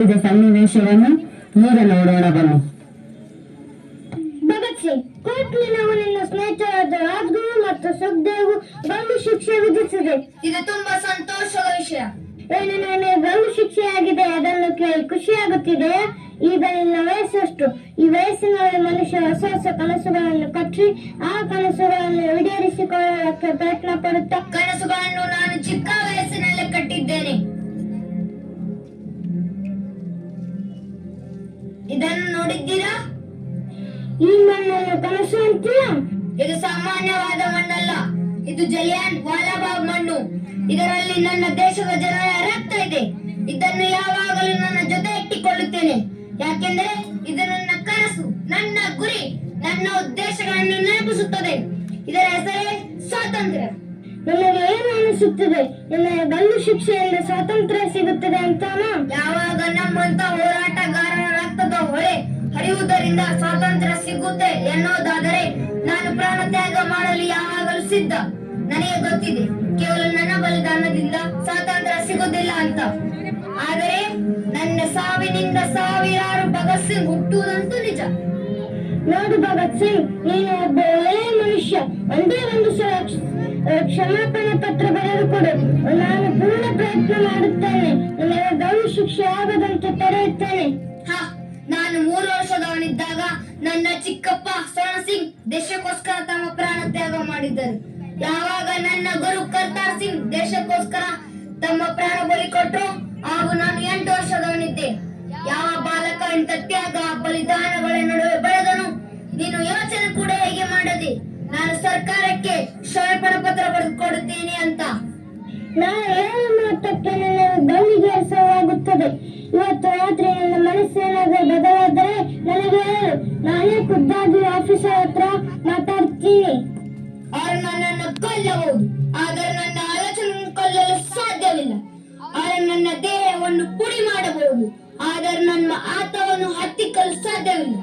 ಸನ್ನಿವೇಶವನ್ನು ಈಗ ನೋಡೋಣ ಬನ್ನಿ. ಭಗತ್ ಸಿಂಗ್ ಕೋರ್ಟ್ನವು ನಿನ್ನ ಸ್ನೇಹಿತರಾದ ರಾಜ್ಗುರು ಮತ್ತು ಸುಖದೇವ್ ಗಲ್ಲು ಶಿಕ್ಷೆ ವಿಧಿಸಿದೆ. ಇದು ತುಂಬಾ ಸಂತೋಷದ ವಿಷಯ. ಏನು ನನಗೆ ಗಲ್ಲು ಶಿಕ್ಷೆ ಆಗಿದೆ, ಅದನ್ನು ಕೇಳಿ ಖುಷಿಯಾಗುತ್ತಿದೆ. ಈಗ ನಿನ್ನ ವಯಸ್ಸಷ್ಟು. ಈ ವಯಸ್ಸಿನಲ್ಲಿ ಮನುಷ್ಯ ಹೊಸ ಹೊಸ ಕನಸುಗಳನ್ನು ಕಟ್ಟಿ ಆ ಕನಸುಗಳನ್ನು ಈಡೇರಿಸಿಕೊಳ್ಳಕ್ಕೆ ಪ್ರಯತ್ನ ಪಡುತ್ತಾ. ಕನಸುಗಳನ್ನು ನಾನು ಚಿಕ್ಕ ವಯಸ್ಸಿನಲ್ಲೇ ಕಟ್ಟಿದ್ದೇನೆ. ಇದನ್ನು ನೋಡಿದ್ದೀರಾ? ಈ ಮಣ್ಣನ್ನು ಕನಸು ಅಂತೀಯ? ಇದು ಸಾಮಾನ್ಯವಾದ ಮಣ್ಣಲ್ಲ, ಇದು ಜಲಿಯನ್ ವಾಲಾಬಾಗ್ ಮಣ್ಣು. ಇದರಲ್ಲಿ ನನ್ನ ದೇಶದ ಜನರ ರಕ್ತ ಇದೆ. ಇದನ್ನು ಯಾವಾಗಲೂ ನನ್ನ ಜೊತೆ ಇಟ್ಟುಕೊಳ್ಳುತ್ತೇನೆ, ಯಾಕೆಂದರೆ ಇದು ನನ್ನ ಕನಸು, ನನ್ನ ಗುರಿ, ನನ್ನ ಉದ್ದೇಶಗಳನ್ನು ನೆನಪಿಸುತ್ತದೆ. ಇದರ ಹೆಸರೇ ಸ್ವಾತಂತ್ರ್ಯ. ನನಗೆ ಏನು ಅನಿಸುತ್ತದೆ, ನನಗೆ ಗಲ್ಲು ಶಿಕ್ಷೆಯಿಂದ ಸ್ವಾತಂತ್ರ್ಯ ಸಿಗುತ್ತದೆ ಅಂತಾನ? ಯಾವಾಗ ನಮ್ಮಂತ ಹೋರಾಟಗಾರರ ರಕ್ತದ ಹೊಳೆ ಹರಿಯುವುದರಿಂದ ಸ್ವಾತಂತ್ರ್ಯ ಸಿಗುತ್ತೆ ಎನ್ನುವುದಾದರೆ ನಾನು ಪ್ರಾಣ ತ್ಯಾಗ ಮಾಡಲು ಯಾವಾಗಲೂ ಸಿದ್ಧ. ನನಗೆ ಗೊತ್ತಿದೆ, ಕೇವಲ ನನ್ನ ಬಲಿದಾನದಿಂದ ಸ್ವಾತಂತ್ರ್ಯ ಸಿಗುವುದಿಲ್ಲ ಅಂತ. ಆದರೆ ನನ್ನ ಸಾವಿನಿಂದ ಸಾವಿರಾರು ಭಗತ್ ಸಿಂಗ್ ಹುಟ್ಟುವುದಂತೂ ನಿಜ. ನೋಡು ಭಗತ್ ಸಿಂಗ್, ನೀನು ಒಬ್ಬ ಒಳ್ಳೆಯ ಮನುಷ್ಯ. ಒಂದೇ ಒಂದು ಸಲ ಕ್ಷಮಾಪಣೆ ಪತ್ರ ಬರೆದು ಕೊಡು, ನಾನು ಪೂರ್ಣ ಪ್ರಯತ್ನ ಮಾಡುತ್ತೇನೆ. ನನಗೆ ಗಲ್ಲು ಶಿಕ್ಷೆ ಆಗದಂತೆ ತಡೆಯುತ್ತೇನೆ. ನಾನು 3 ವರ್ಷದವನಿದ್ದಾಗ ನನ್ನ ಚಿಕ್ಕಪ್ಪ ಸ್ವರ್ಣ ಸಿಂಗ್ ದೇಶಕ್ಕೋಸ್ಕರ ತಮ್ಮ ಪ್ರಾಣ ತ್ಯಾಗ ಮಾಡಿದ್ದರು. ಯಾವಾಗ ನನ್ನ ಗುರು ಕರ್ತಾರ್ ಸಿಂಗ್ ದೇಶಕ್ಕೋಸ್ಕರ ತಮ್ಮ ಪ್ರಾಣ ಬಲಿ ಕೊಟ್ಟರು, ಆಗ ನಾನು 8 ವರ್ಷದವನಿದ್ದೆ. ಯಾವ ಬಾಲಕ ಇಂಥ ತ್ಯಾಗ ಬಲಿದಾನಗಳ ನಡುವೆ ಬೆಳೆದನು? ನೀನು ಯೋಚನೆ ಕೂಡ ಹೇಗೆ ಮಾಡದೆ ನಾನು ಸರ್ಕಾರಕ್ಕೆ ಕ್ಷಮಾಪಣಾ ಪತ್ರ ಬರೆದು ಕೊಡುತ್ತೇನೆ ಅಂತ. ನಾನು ಹೇಳುವ ಮಾತಕ್ಕೆ ನನ್ನ ಗಲ್ಲಿಗೆ ಹೆಸರಾಗುತ್ತದೆ. ಇವತ್ತು ರಾತ್ರಿ ನನ್ನ ಮನಸ್ಸೇನಾದರೂ ಬದಲಾದರೆ ನನಗೆ ಹೇಳು, ನಾನೇ ಖುದ್ದಾಗಿ ಆಫೀಸರ್ ಹತ್ರ ಮಾತಾಡ್ತೀನಿ. ಅವರು ನನ್ನನ್ನು ಕೊಲ್ಲಬಹುದು, ಆದರೆ ನನ್ನ ಆಲೋಚನೆಯನ್ನು ಕೊಲ್ಲಲು ಸಾಧ್ಯವಿಲ್ಲ. ಅವರು ನನ್ನ ದೇಹವನ್ನು ಪುಡಿ ಮಾಡಬಹುದು, ಆದರೆ ನನ್ನ ಆತ್ಮವನ್ನು ಹತ್ತಿಕ್ಕಲು ಸಾಧ್ಯವಿಲ್ಲ.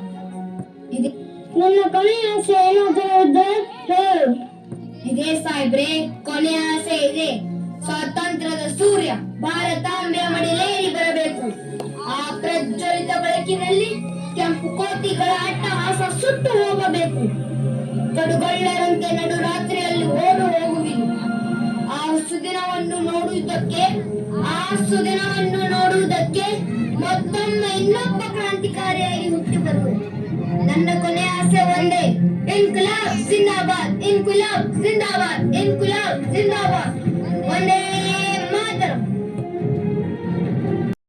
ನನ್ನ ಕೊನೆಯ ಆಸೆ ಏನಾದರೂ ಇದ್ದರೆ ಹೇಳು. ಇದೇ ಸಾಹೇಬ್ರೆ, ಕೊನೆಯ ಆಸೆ ಇದೆ. ಸ್ವಾತಂತ್ರ್ಯದ ಸೂರ್ಯ ಭಾರತಾಂಬೆಯ ಮಡಿಲೇರಿ ಬರಬೇಕು. ಆ ಪ್ರಜ್ವಲಿತ ಬೆಳಕಿನಲ್ಲಿ ಕೆಂಪು ಕೋತಿಗಳ ಅಟ್ಟಹಾಸ ಸುಟ್ಟು ಹೋಗಬೇಕು. ಕಡುಗಳ್ಳರಂತೆ ನಡು ರಾತ್ರಿಯಲ್ಲಿ ಓಡು ಹೋಗುವಿರು. ಆ ಸುದಿನವನ್ನು ನೋಡುವುದಕ್ಕೆ ಮತ್ತೊಮ್ಮೆ ಇನ್ನೊಬ್ಬ ಕ್ರಾಂತಿಕಾರಿಯಾಗಿ ಹುಟ್ಟಿ ಬರುವುದು. ನನ್ನ ಕೊನೆಯ ಆಸೆ ಒಂದೇ, ಇನ್ಕುಲಾಬ್ ಜಿಂದಾಬಾದ್, ಇನ್ಕುಲಾಬ್ ಜಿಂದಾಬಾದ್, ಇನ್ಕುಲಾಬ್ ಜಿಂದಾಬಾದ್.